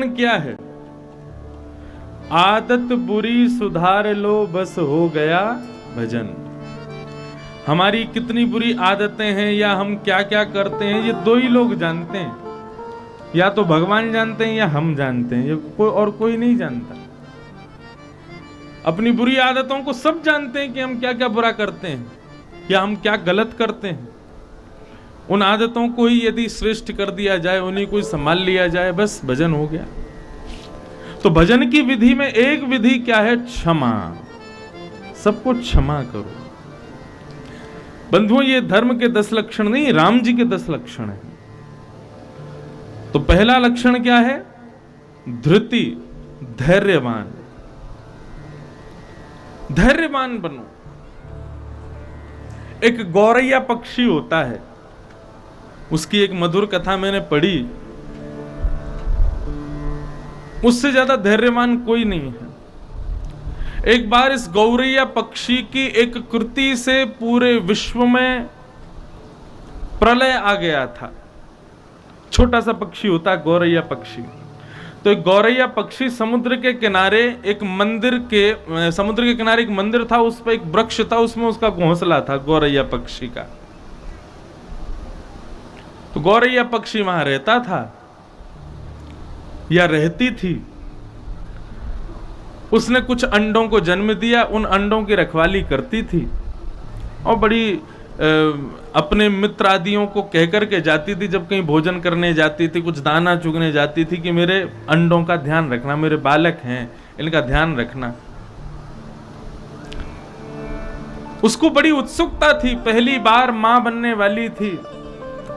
क्या है? आदत बुरी सुधार लो बस हो गया भजन। हमारी कितनी बुरी आदतें हैं या हम क्या क्या करते हैं ये दो ही लोग जानते हैं, या तो भगवान जानते हैं या हम जानते हैं, ये कोई नहीं जानता। अपनी बुरी आदतों को सब जानते हैं कि हम क्या क्या बुरा करते हैं या हम क्या गलत करते हैं। उन आदतों को ही यदि श्रेष्ठ कर दिया जाए, उन्हीं को संभाल लिया जाए, बस भजन हो गया। तो भजन की विधि में एक विधि क्या है? क्षमा। सबको क्षमा करो। बंधुओं, ये धर्म के 10 लक्षण नहीं, राम जी के 10 लक्षण हैं। तो पहला लक्षण क्या है? धृति, धैर्यवान। धैर्यवान बनो। एक गौरैया पक्षी होता है, उसकी एक मधुर कथा मैंने पढ़ी। उससे ज्यादा धैर्यवान कोई नहीं है। एक बार इस गौरैया पक्षी की एक कृति से पूरे विश्व में प्रलय आ गया था। छोटा सा पक्षी होता है गौरैया पक्षी। तो एक गौरैया पक्षी समुद्र के किनारे एक मंदिर था, उस पर एक वृक्ष था, उसमें उसका घोंसला था गौरैया पक्षी का। तो गौरैया पक्षी वहां रहता था या रहती थी। उसने कुछ अंडों को जन्म दिया, उन अंडों की रखवाली करती थी और बड़ी अपने मित्र आदियों को कहकर के जाती थी, जब कहीं भोजन करने जाती थी, कुछ दाना चुगने जाती थी, कि मेरे अंडों का ध्यान रखना, मेरे बालक हैं, इनका ध्यान रखना। उसको बड़ी उत्सुकता थी, पहली बार मां बनने वाली थी,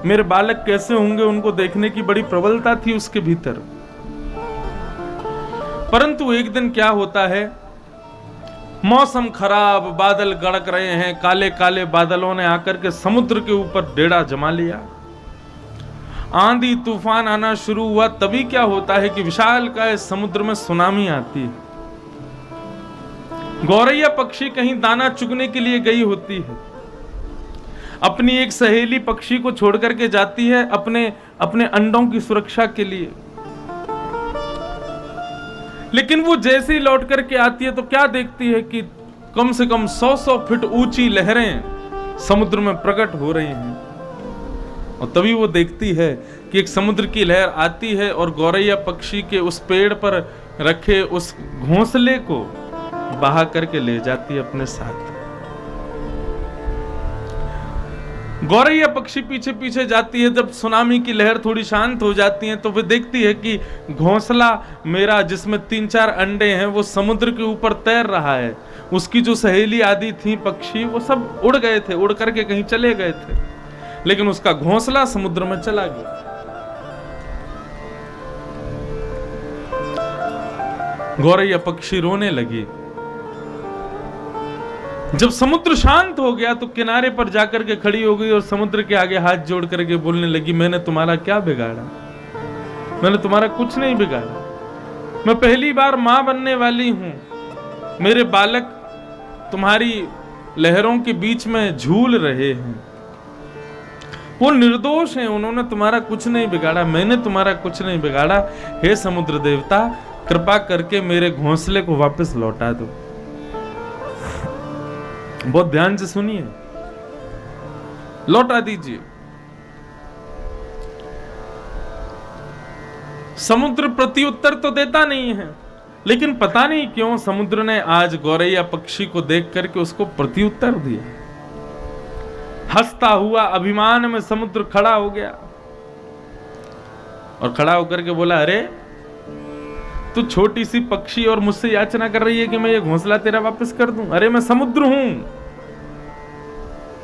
मेरे बालक कैसे होंगे उनको देखने की बड़ी प्रबलता थी उसके भीतर। परंतु एक दिन क्या होता है, मौसम खराब, बादल गड़क रहे हैं, काले काले बादलों ने आकर के समुद्र के ऊपर डेरा जमा लिया। आंधी तूफान आना शुरू हुआ। तभी क्या होता है कि विशालकाय समुद्र में सुनामी आती है। गौरैया पक्षी कहीं दाना चुगने के लिए गई होती है, अपनी एक सहेली पक्षी को छोड़ करके जाती है अपने अंडों की सुरक्षा के लिए। लेकिन वो जैसे ही लौट करके आती है तो क्या देखती है कि कम से कम 100 फीट ऊंची लहरें समुद्र में प्रकट हो रही हैं। और तभी वो देखती है कि एक समुद्र की लहर आती है और गौरैया पक्षी के उस पेड़ पर रखे उस घोंसले को बहा करके ले जाती है अपने साथ। गौरैया पक्षी पीछे पीछे जाती है। जब सुनामी की लहर थोड़ी शांत हो जाती है तो वे देखती है कि घोंसला मेरा, जिसमें 3-4 अंडे हैं, वो समुद्र के ऊपर तैर रहा है। उसकी जो सहेली आदि थी पक्षी, वो सब उड़ गए थे, उड़ करके कहीं चले गए थे, लेकिन उसका घोंसला समुद्र में चला गया। गौरैया पक्षी रोने लगी। जब समुद्र शांत हो गया तो किनारे पर जाकर के खड़ी हो गई और समुद्र के आगे हाथ जोड़ करके बोलने लगी, मैंने तुम्हारा क्या बिगाड़ा? मैंने तुम्हारा कुछ नहीं बिगाड़ा। मैं पहली बार मां बनने वाली हूं। मेरे बालक तुम्हारी लहरों के बीच में झूल रहे हैं, वो निर्दोष हैं, उन्होंने तुम्हारा कुछ नहीं बिगाड़ा, मैंने तुम्हारा कुछ नहीं बिगाड़ा। हे समुद्र देवता, कृपा करके मेरे घोंसले को वापस लौटा दो। बहुत ध्यान से सुनिए, लौटा दीजिए। समुद्र प्रत्युत्तर तो देता नहीं है, लेकिन पता नहीं क्यों समुद्र ने आज गौरैया पक्षी को देख करके उसको प्रत्युत्तर दिया। हंसता हुआ अभिमान में समुद्र खड़ा हो गया और खड़ा होकर के बोला, अरे तू छोटी सी पक्षी और मुझसे याचना कर रही है कि मैं ये घोंसला तेरा वापस कर दूं? अरे मैं समुद्र हूं।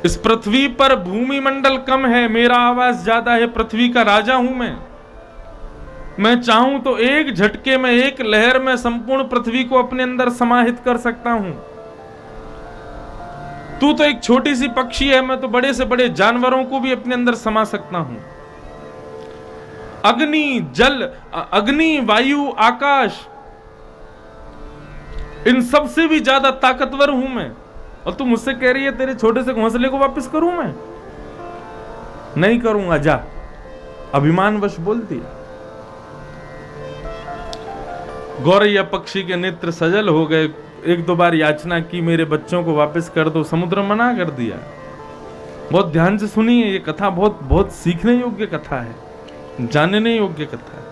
इस पृथ्वी पर भूमि मंडल कम है, मेरा आवाज ज्यादा है, पृथ्वी का राजा हूं मैं चाहूं तो एक झटके में, एक लहर में संपूर्ण पृथ्वी को अपने अंदर समाहित कर सकता हूं। तू तो एक छोटी सी पक्षी है, मैं तो बड़े से बड़े जानवरों को भी अपने अंदर समा सकता हूं। अग्नि, जल, अग्नि, वायु, आकाश, इन सब से भी ज्यादा ताकतवर हूं मैं, और तू मुझसे कह रही है तेरे छोटे से घोंसले को वापस करूं? मैं नहीं करूंगा, जा। अभिमानवश बोल दिया। गौरैया पक्षी के नेत्र सजल हो गए। एक दो बार याचना की, मेरे बच्चों को वापस कर दो, समुद्र मना कर दिया। बहुत ध्यान से सुनिए, ये कथा बहुत बहुत सीखने योग्य कथा है, जानने योग्य कथा है।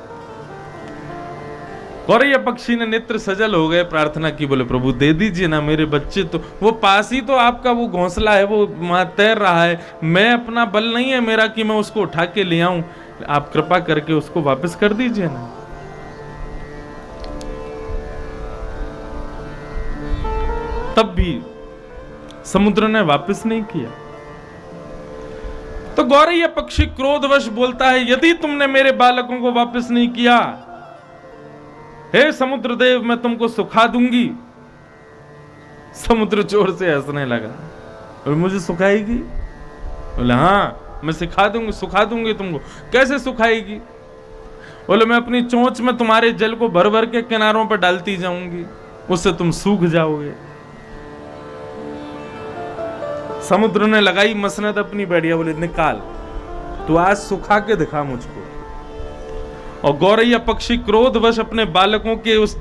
गौरैया पक्षी ने नेत्र सजल हो गए, प्रार्थना की, बोले प्रभु दे दीजिए ना मेरे बच्चे, तो वो पास ही तो आपका वो घोंसला है, वो वहां तैर रहा है, मैं अपना बल नहीं है मेरा कि मैं उसको उठा के ले आऊं, आप कृपा करके उसको वापस कर दीजिए ना। तब भी समुद्र ने वापस नहीं किया। तो गौरैया पक्षी क्रोधवश बोलता है, यदि तुमने मेरे बालकों को वापस नहीं किया, हे समुद्र देव, मैं तुमको सुखा दूंगी। समुद्र जोर से हंसने लगा, और मुझे सुखाएगी? बोले हाँ, मैं सुखा दूंगी तुमको। कैसे सुखाएगी? बोले मैं अपनी चोंच में तुम्हारे जल को भर भर के किनारों पर डालती जाऊंगी, उससे तुम सूख जाओगे। समुद्र ने लगाई मसनद अपनी बढ़िया, बोले निकाल, तू आज सुखा के दिखा मुझको। और गौरैया पक्षी क्रोधवश अपने बालकों के उस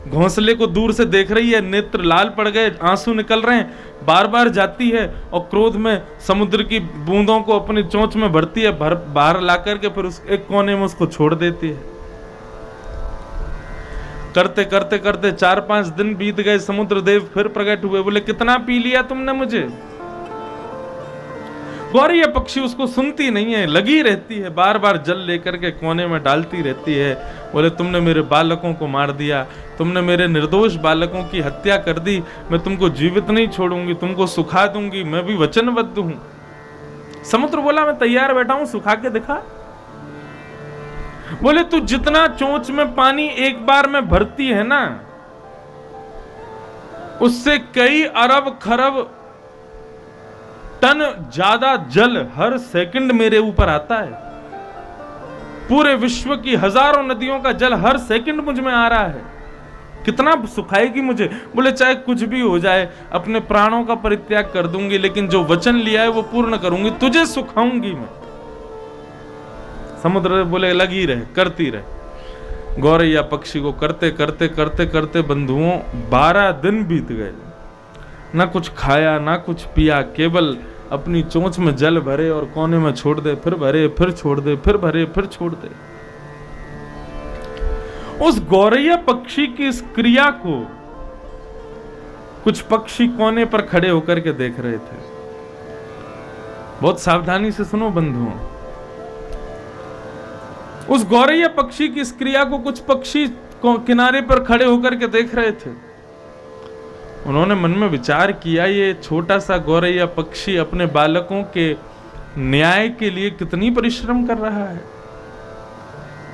घोंसले को दूर से देख रही है, नेत्र लाल पड़ गए, आंसू निकल रहे हैं, बार बार जाती है और क्रोध में समुद्र की बूंदों को अपनी चोंच में भरती है, बाहर ला करके फिर उस एक कोने में उसको छोड़ देती है। करते करते करते 4-5 दिन बीत गए। समुद्र देव फिर प्रकट हुए, बोले कितना पी लिया तुमने मुझे? गौरैया पक्षी उसको सुनती नहीं है, लगी रहती है, बार बार जल लेकर के कोने में डालती रहती है। बोले तुमने मेरे बालकों को मार दिया, तुमने मेरे निर्दोष बालकों की हत्या कर दी, मैं तुमको जीवित नहीं छोड़ूंगी, तुमको सुखा दूंगी, मैं भी वचनबद्ध हूं। समुद्र बोला मैं तैयार बैठा हूं, सुखा के दिखा। बोले तू जितना चोंच में पानी एक बार में भरती है ना, उससे कई अरब खरब टन ज्यादा जल हर सेकंड मेरे ऊपर आता है। पूरे विश्व की हजारों नदियों का जल हर सेकंड मुझ में आ रहा है, कितना सुखाएगी मुझे? बोले चाहे कुछ भी हो जाए, अपने प्राणों का परित्याग कर दूंगी, लेकिन जो वचन लिया है वो पूर्ण करूंगी, तुझे सुखाऊंगी मैं। समुद्र बोले लगी रहे, करती रहे। गौरैया पक्षी को करते करते करते करते बंधुओं 12 दिन बीत गए। ना कुछ खाया ना कुछ पिया, केवल अपनी चोंच में जल भरे और कोने में छोड़ दे, फिर भरे, फिर छोड़ दे, फिर भरे, फिर छोड़ दे। उस गौरैया पक्षी की इस क्रिया को कुछ पक्षी कोने पर खड़े होकर के देख रहे थे। बहुत सावधानी से सुनो बंधुओं, उस गौरैया पक्षी की इस क्रिया को कुछ पक्षी किनारे पर खड़े होकर के देख रहे थे। उन्होंने मन में विचार किया, ये छोटा सा गौरैया पक्षी अपने बालकों के न्याय के लिए कितनी परिश्रम कर रहा है,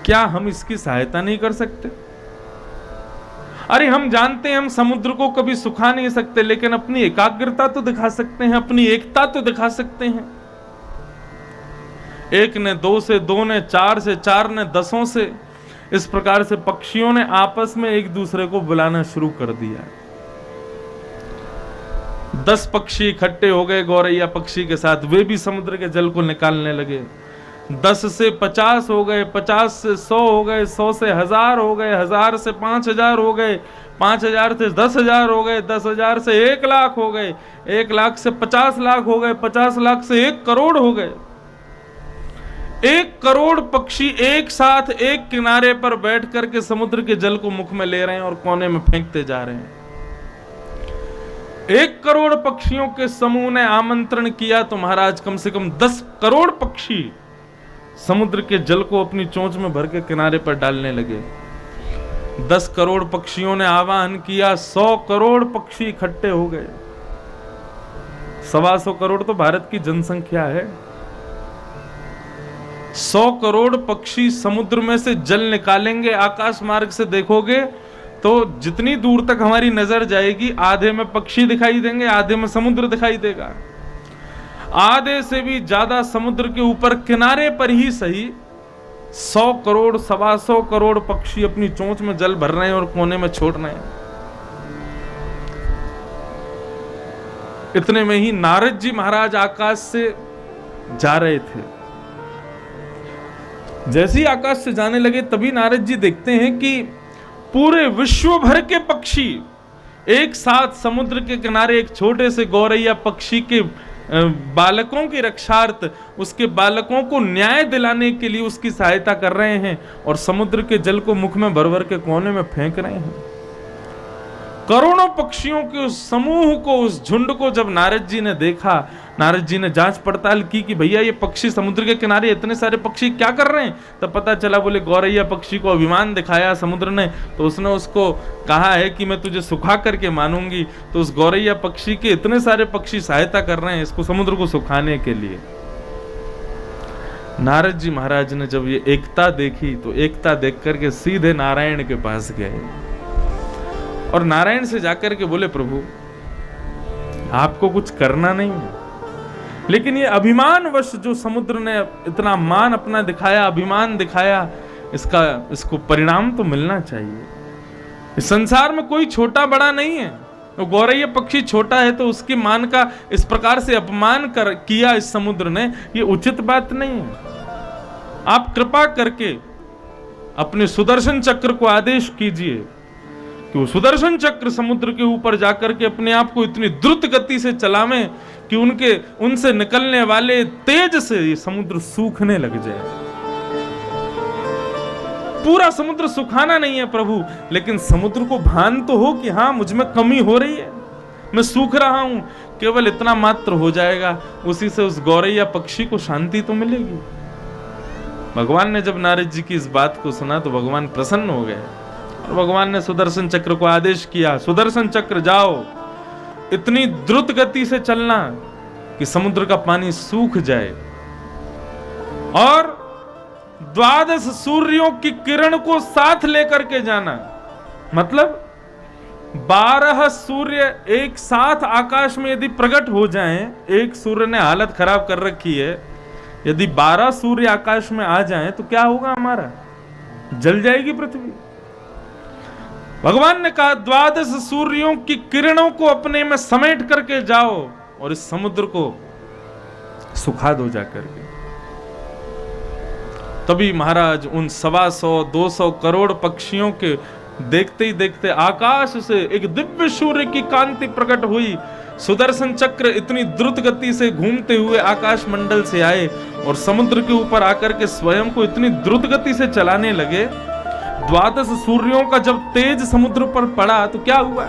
क्या हम इसकी सहायता नहीं कर सकते? अरे हम जानते हैं हम समुद्र को कभी सुखा नहीं सकते, लेकिन अपनी एकाग्रता तो दिखा सकते हैं, अपनी एकता तो दिखा सकते हैं। एक ने 2 से, 2 ने 4 से, 4 ने 10 से, इस प्रकार से पक्षियों ने आपस में एक दूसरे को बुलाना शुरू कर दिया। 10 पक्षी इकट्ठे हो गए गौरैया पक्षी के साथ, वे भी समुद्र के जल को निकालने लगे। 10 से 50 हो गए, 50 से 100 हो गए, 100 से 1000 हो गए, 1000 से 5000 हो गए, 5000 से 10,000 हो गए, 10,000 से 1 लाख हो गए, 1 लाख से 50 लाख हो गए, 50 लाख से 1 करोड़ हो गए। 1 करोड़ पक्षी एक साथ एक किनारे पर बैठ करके समुद्र के जल को मुख में ले रहे हैं और कोने में फेंकते जा रहे हैं। 1 करोड़ पक्षियों के समूह ने आमंत्रण किया तो महाराज कम से कम 10 करोड़ पक्षी समुद्र के जल को अपनी चोंच में भर के किनारे पर डालने लगे। 10 करोड़ पक्षियों ने आह्वान किया, 100 करोड़ पक्षी इकट्ठे हो गए। 125 करोड़ तो भारत की जनसंख्या है। 100 करोड़ पक्षी समुद्र में से जल निकालेंगे। आकाश मार्ग से देखोगे तो जितनी दूर तक हमारी नजर जाएगी, आधे में पक्षी दिखाई देंगे, आधे में समुद्र दिखाई देगा। आधे से भी ज्यादा समुद्र के ऊपर किनारे पर ही सही 100 करोड़ 125 करोड़ पक्षी अपनी चोंच में जल भर रहे हैं और कोने में छोड़ रहे हैं। इतने में ही नारद जी महाराज आकाश से जा रहे थे। जैसे ही आकाश से जाने लगे तभी नारद जी देखते हैं कि पूरे विश्व भर के पक्षी एक साथ समुद्र के किनारे एक छोटे से गौरैया पक्षी के बालकों की रक्षार्थ, उसके बालकों को न्याय दिलाने के लिए उसकी सहायता कर रहे हैं और समुद्र के जल को मुख में भर भर के कोने में फेंक रहे हैं। करोड़ों पक्षियों के उस समूह को, उस झुंड को जब नारद जी ने देखा, नारद जी ने जांच पड़ताल की कि भैया ये पक्षी समुद्र के किनारे इतने सारे पक्षी क्या कर रहे हैं, तब पता चला बोले गौरैया पक्षी को अभिमान दिखाया समुद्र ने, तो उसने उसको कहा है कि मैं तुझे सुखा करके मानूंगी। तो उस गौरैया पक्षी के इतने सारे पक्षी सहायता कर रहे हैं इसको समुद्र को सुखाने के लिए। नारद जी महाराज ने जब ये एकता देखी तो एकता देख करके सीधे नारायण के पास गए और नारायण से जाकर के बोले प्रभु आपको कुछ करना नहीं है, लेकिन ये अभिमानवश जो समुद्र ने इतना मान अपना दिखाया, अभिमान दिखाया, इसको परिणाम तो मिलना चाहिए। इस संसार में कोई छोटा बड़ा नहीं है, तो गौरैया पक्षी छोटा है तो उसके मान का इस प्रकार से अपमान किया इस समुद्र ने, ये उचित बात नहीं है। आप कृपा करके अपने सुदर्शन चक्र को आदेश कीजिए कि वो सुदर्शन चक्र समुद्र के ऊपर जाकर के अपने आप को इतनी द्रुत गति से चलावें कि उनसे निकलने वाले तेज से ये समुद्र सूखने लग जाए। पूरा समुद्र सुखाना नहीं है प्रभु, लेकिन समुद्र को भान तो हो कि हाँ मुझ में कमी हो रही है, मैं सूख रहा हूं, केवल इतना मात्र हो जाएगा, उसी से उस गौरैया पक्षी को शांति तो मिलेगी। भगवान ने जब नारद जी की इस बात को सुना तो भगवान प्रसन्न हो गए और भगवान ने सुदर्शन चक्र को आदेश किया, सुदर्शन चक्र जाओ, इतनी द्रुत गति से चलना कि समुद्र का पानी सूख जाए और 12 सूर्यों की किरण को साथ लेकर के जाना। मतलब 12 सूर्य एक साथ आकाश में यदि प्रकट हो जाएं, एक सूर्य ने हालत खराब कर रखी है, यदि 12 सूर्य आकाश में आ जाएं तो क्या होगा, हमारा जल जाएगी पृथ्वी। भगवान ने कहा 12 सूर्यों की किरणों को अपने में समेट करके जाओ और इस समुद्र को सुखा दो जाकर के। तभी महाराज उन 125-200 करोड़ पक्षियों के देखते ही देखते आकाश से एक दिव्य सूर्य की कांति प्रकट हुई। सुदर्शन चक्र इतनी द्रुत गति से घूमते हुए आकाश मंडल से आए और समुद्र के ऊपर आकर के स्वयं को इतनी द्रुत गति से चलाने लगे। 12 सूर्यों का जब तेज समुद्र पर पड़ा तो क्या हुआ,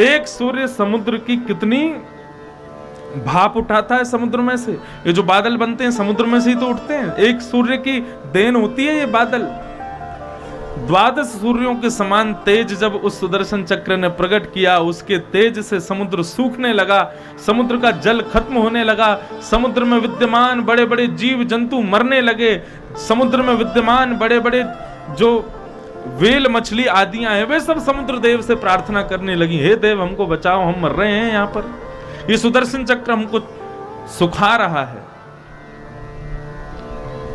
एक सूर्य समुद्र की कितनी भाप उठाता है समुद्र में से। ये जो बादल बनते हैं समुद्र में से ही तो उठते हैं, एक सूर्य की देन होती है ये बादल। 12 सूर्यों के समान तेज जब उस सुदर्शन चक्र ने प्रकट किया, उसके तेज से समुद्र सूखने लगा, समुद्र का जल खत्म होने लगा, समुद्र में विद्यमान बड़े बड़े जीव जंतु मरने लगे, समुद्र में विद्यमान बड़े बड़े जो वेल मछली आदियां हैं वे सब समुद्र देव से प्रार्थना करने लगी, हे देव हमको बचाओ, हम मर रहे हैं यहाँ पर, ये सुदर्शन चक्र हमको सुखा रहा है।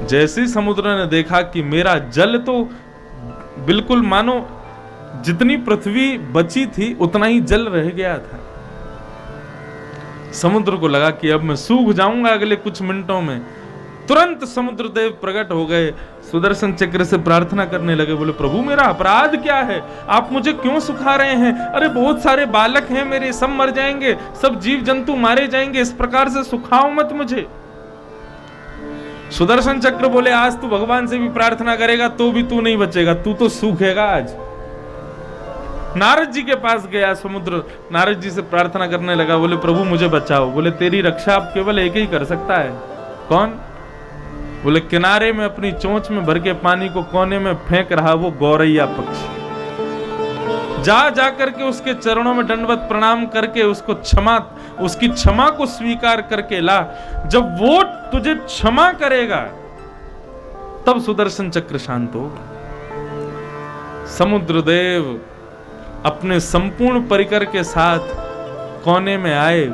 जैसे समुद्र ने देखा कि मेरा जल तो बिल्कुल मानो जितनी पृथ्वी बची थी उतना ही जल रह गया था, समुद्र को लगा कि अब मैं सूख जाऊंगा अगले कुछ मिनटों में। तुरंत समुद्र देव प्रकट हो गए, सुदर्शन चक्र से प्रार्थना करने लगे, बोले प्रभु मेरा अपराध क्या है, आप मुझे क्यों सुखा रहे हैं, अरे बहुत सारे बालक हैं मेरे, सब मर जाएंगे, सब जीव जंतु मारे जाएंगे, इस प्रकार से सुखाओ मत मुझे। सुदर्शन चक्र बोले आज तू भगवान से भी प्रार्थना करेगा तो भी तू नहीं बचेगा, तू तो सूखेगा आज। नारद जी के पास गया समुद्र, नारद जी से प्रार्थना करने लगा, बोले प्रभु मुझे बचाओ। बोले तेरी रक्षा अब केवल एक ही कर सकता है, कौन? बोले किनारे में अपनी चोंच में भर के पानी को कोने में फेंक रहा वो गौरैया पक्षी, जा करके उसके चरणों में दंडवत प्रणाम करके उसकी क्षमा को स्वीकार करके ला। जब वो तुझे क्षमा करेगा तब सुदर्शन चक्र शांत होगा। समुद्र देव अपने संपूर्ण परिकर के साथ कोने में आए,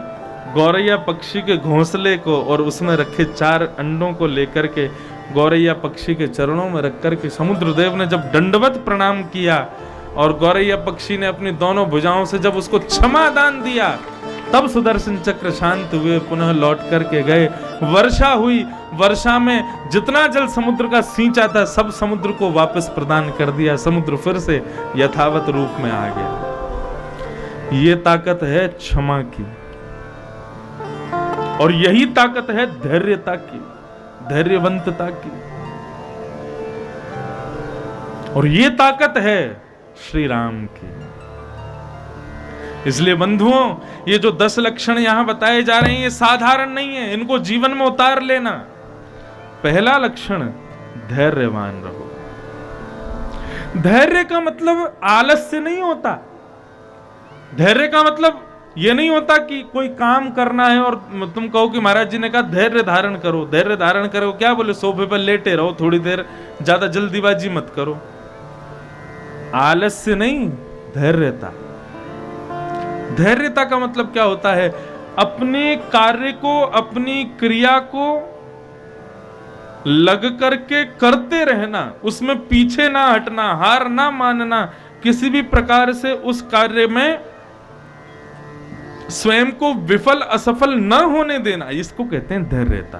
गौरैया पक्षी के घोंसले को और उसमें रखे 4 अंडों को लेकर के गौरैया पक्षी के चरणों में रख करके समुद्र देव ने जब दंडवत प्रणाम किया और गौरैया पक्षी ने अपनी दोनों भुजाओं से जब उसको क्षमा दान दिया, तब सुदर्शन चक्र शांत हुए, पुनः लौट करके गए। वर्षा हुई, वर्षा में जितना जल समुद्र का सींचा था सब समुद्र को वापस प्रदान कर दिया, समुद्र फिर से यथावत रूप में आ गया। ये ताकत है क्षमा की, और यही ताकत है धैर्यता की, धैर्यवंतता की, और ये ताकत है श्री राम की। इसलिए बंधुओं, ये जो 10 लक्षण यहां बताए जा रहे हैं ये साधारण नहीं है, इनको जीवन में उतार लेना। पहला लक्षण, धैर्यवान रहो। धैर्य का मतलब आलस्य नहीं होता। धैर्य का मतलब ये नहीं होता कि कोई काम करना है और तुम कहो कि महाराज जी ने कहा धैर्य धारण करो। धैर्य धारण करो क्या बोले? सोफे पर लेटे रहो थोड़ी देर, ज्यादा जल्दीबाजी मत करो। आलस्य नहीं, धैर्यता। धैर्यता का मतलब क्या होता है? अपने कार्य को, अपनी क्रिया को लग करके करते रहना, उसमें पीछे ना हटना, हार ना मानना, किसी भी प्रकार से उस कार्य में स्वयं को विफल असफल न होने देना, इसको कहते हैं धैर्यता।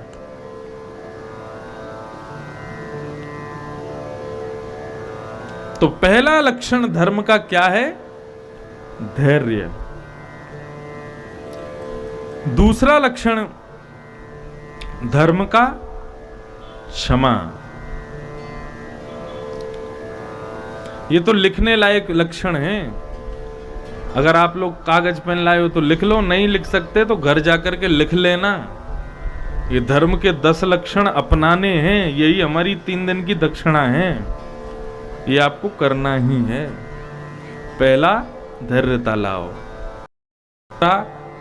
तो पहला लक्षण धर्म का क्या है? धैर्य। दूसरा लक्षण धर्म का क्षमा। ये तो लिखने लायक लक्षण है। अगर आप लोग कागज पेन लाए हो तो लिख लो, नहीं लिख सकते तो घर जाकर के लिख लेना। ये धर्म के 10 लक्षण अपनाने हैं, यही हमारी 3 दिन की दक्षिणा है। ये आपको करना ही है। पहला, धैर्यता लाओ।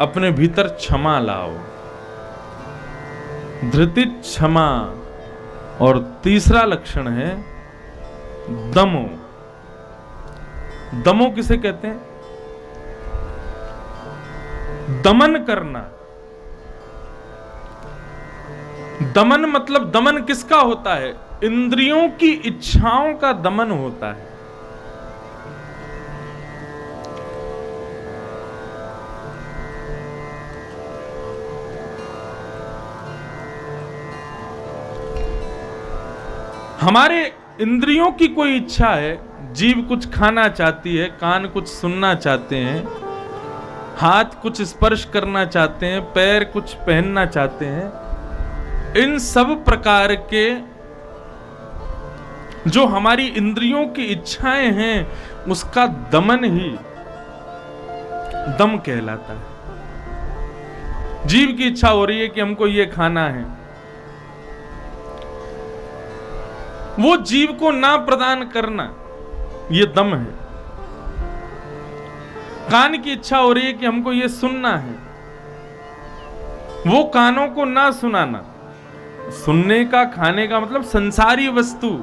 अपने भीतर क्षमा लाओ, धृति क्षमा। और तीसरा लक्षण है दमो। दमो किसे कहते हैं? दमन करना। दमन मतलब दमन किसका होता है? इंद्रियों की इच्छाओं का दमन होता है। हमारे इंद्रियों की कोई इच्छा है, जीभ कुछ खाना चाहती है, कान कुछ सुनना चाहते हैं, हाथ कुछ स्पर्श करना चाहते हैं, पैर कुछ पहनना चाहते हैं। इन सब प्रकार के जो हमारी इंद्रियों की इच्छाएं हैं उसका दमन ही दम कहलाता है। जीभ की इच्छा हो रही है कि हमको ये खाना है, वो जीव को ना प्रदान करना, ये दम है। कान की इच्छा हो रही है कि हमको ये सुनना है, वो कानों को ना सुनाना। सुनने का, खाने का मतलब संसारी वस्तु।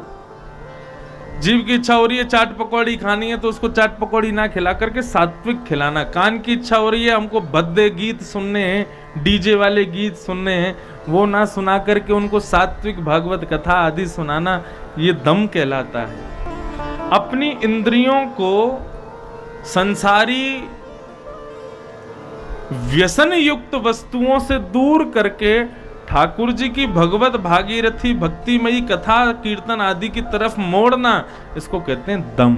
जीव की इच्छा हो रही है चाट पकौड़ी खानी है तो उसको चाट पकौड़ी ना खिला करके सात्विक खिलाना। कान की इच्छा हो रही है हमको भद्दे गीत सुनने हैं, डीजे वाले गीत सुनने हैं, वो ना सुना करके उनको सात्विक भागवत कथा आदि सुनाना, ये दम कहलाता है। अपनी इंद्रियों को संसारी व्यसन युक्त वस्तुओं से दूर करके ठाकुर जी की भगवत भागीरथी भक्तिमयी कथा कीर्तन आदि की तरफ मोड़ना, इसको कहते हैं दम।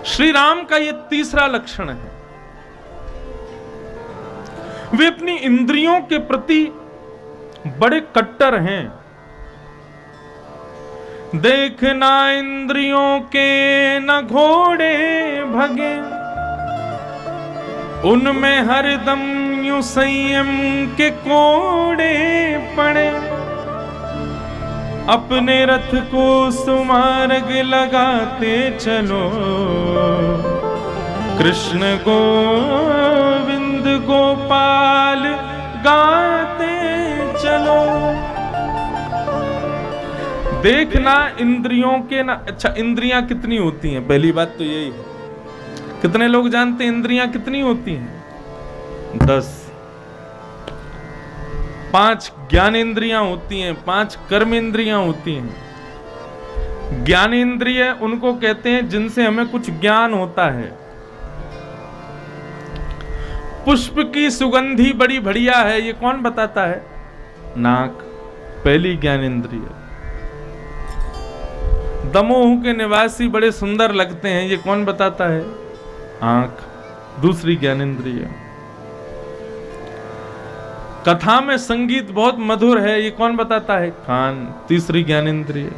श्री राम का यह तीसरा लक्षण है। वे अपनी इंद्रियों के प्रति बड़े कट्टर हैं। देखना इंद्रियों के न घोड़े भगे, उनमें हरदम यूं संयम के कोड़े पड़े। अपने रथ को सुमार्ग लगाते चलो, कृष्ण गोविंद गोपाल गाते चलो। देखना इंद्रियों के ना। अच्छा, इंद्रियां कितनी होती हैं? पहली बात तो यही है। कितने लोग जानते हैं इंद्रियां कितनी होती हैं? 10। 5 ज्ञान इंद्रियां होती हैं, 5 कर्म इंद्रियां होती हैं। ज्ञान इंद्रिय उनको कहते हैं जिनसे हमें कुछ ज्ञान होता है। पुष्प की सुगंधी बड़ी बढ़िया है, ये कौन बताता है? नाक, पहली ज्ञानेंद्रिय। दमोह के निवासी बड़े सुंदर लगते हैं, ये कौन बताता है? आंख, दूसरी ज्ञानेंद्रिय। कथा में संगीत बहुत मधुर है, ये कौन बताता है? कान, तीसरी ज्ञानेंद्रिय।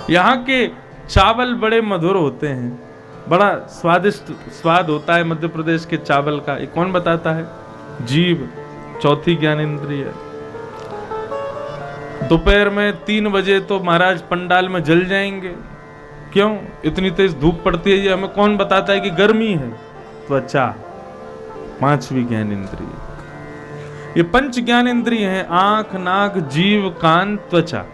यहाँ के चावल बड़े मधुर होते हैं, बड़ा स्वादिष्ट स्वाद होता है मध्य प्रदेश के चावल का, ये कौन बताता है? जीभ, चौथी ज्ञानेंद्रिय। दोपहर में 3 बजे तो महाराज पंडाल में जल जाएंगे, क्यों? इतनी तेज धूप पड़ती है, ये हमें कौन बताता है कि गर्मी है? त्वचा, पांचवी ज्ञानेंद्रिय। ये पंच ज्ञानेंद्रिय हैं, आंख, नाक, जीभ, कान, त्वचा।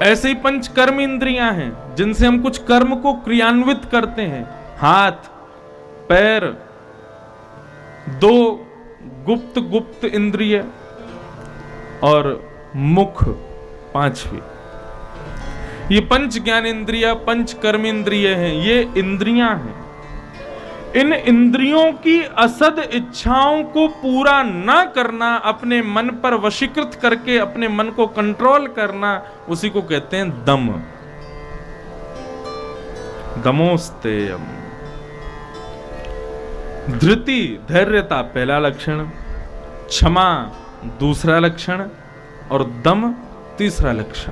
ऐसे ही पंच कर्म इंद्रियां हैं जिनसे हम कुछ कर्म को क्रियान्वित करते हैं। हाथ, पैर, 2 गुप्त इंद्रिय और मुख, पांचवी। ये पंच ज्ञानेंद्रिय, पंच कर्म इंद्रिय हैं, ये इंद्रियां हैं। इन इंद्रियों की असद इच्छाओं को पूरा ना करना, अपने मन पर वशीकृत करके अपने मन को कंट्रोल करना, उसी को कहते हैं दम। दमोस्तेयम। धृति, धैर्यता पहला लक्षण, क्षमा दूसरा लक्षण और दम तीसरा लक्षण।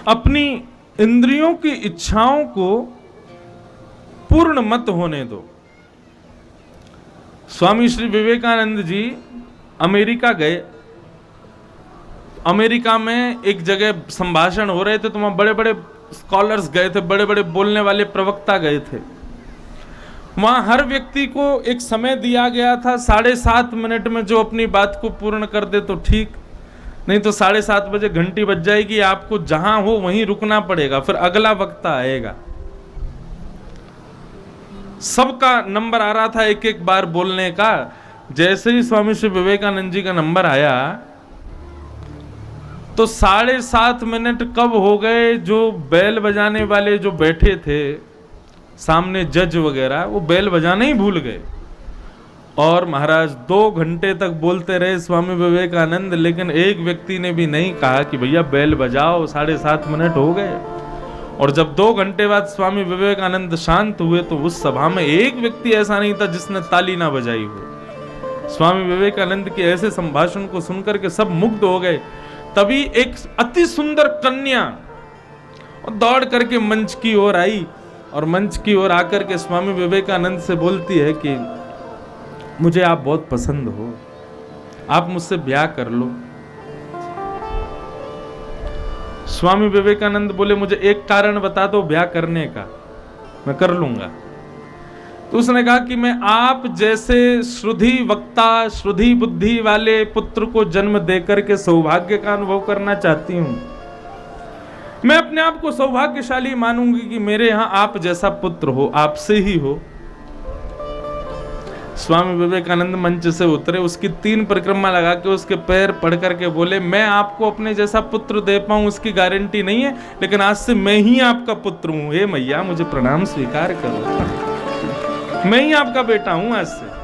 अपनी इंद्रियों की इच्छाओं को पूर्ण मत होने दो। स्वामी श्री विवेकानंद जी अमेरिका गए। अमेरिका में एक जगह संभाषण हो रहे थे, तो वहां बड़े बड़े स्कॉलर्स गए थे, बड़े बड़े बोलने वाले प्रवक्ता गए थे। वहां हर व्यक्ति को एक समय दिया गया था, 7.5 मिनट में जो अपनी बात को पूर्ण कर दे तो ठीक, नहीं तो 7:30 बजे घंटी बज जाएगी, आपको जहां हो वहीं रुकना पड़ेगा, फिर अगला वक्ता आएगा। सबका नंबर आ रहा था एक एक बार बोलने का। जैसे ही स्वामी श्री विवेकानंद जी का नंबर आया तो 7.5 मिनट कब हो गए, जो बेल बजाने वाले जो बैठे थे सामने जज वगैरह, वो बेल बजाना ही भूल गए और महाराज 2 घंटे तक बोलते रहे स्वामी विवेकानंद, लेकिन एक व्यक्ति ने भी नहीं कहा कि भैया बेल बजाओ, 7.5 मिनट हो गए। और जब 2 घंटे बाद स्वामी विवेकानंद शांत हुए तो उस सभा में एक व्यक्ति ऐसा नहीं था जिसने ताली ना बजाई हो। स्वामी विवेकानंद के ऐसे संभाषण को सुनकर के सब मुग्ध हो गए। तभी एक अति सुंदर कन्या दौड़ करके मंच की ओर आई और मंच की ओर आकर के स्वामी विवेकानंद से बोलती है कि मुझे आप बहुत पसंद हो, आप मुझसे ब्याह कर लो। स्वामी विवेकानंद बोले मुझे एक कारण बता दो ब्याह करने का, मैं कर लूंगा। तो उसने कहा कि मैं आप जैसे श्रुधि वक्ता, श्रुधि बुद्धि वाले पुत्र को जन्म देकर के सौभाग्य का अनुभव करना चाहती हूं। मैं अपने आप को सौभाग्यशाली मानूंगी कि मेरे यहां आप जैसा पुत्र हो, आपसे ही हो। स्वामी विवेकानंद मंच से उतरे, उसकी 3 परिक्रमा लगा के उसके पैर पढ़ करके बोले मैं आपको अपने जैसा पुत्र दे पाऊं उसकी गारंटी नहीं है, लेकिन आज से मैं ही आपका पुत्र हूं। हे मैया मुझे प्रणाम स्वीकार करो, मैं ही आपका बेटा हूं। आज से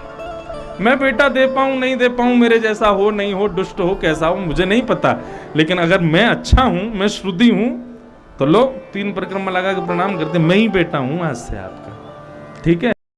मैं बेटा दे पाऊं नहीं दे पाऊं, मेरे जैसा हो नहीं हो, दुष्ट हो कैसा हो मुझे नहीं पता, लेकिन अगर मैं अच्छा हूं, मैं श्रुति हूं, तो लो 3 परिक्रमा लगा के प्रणाम करते, मैं ही बेटा हूं आज से आपका। ठीक है।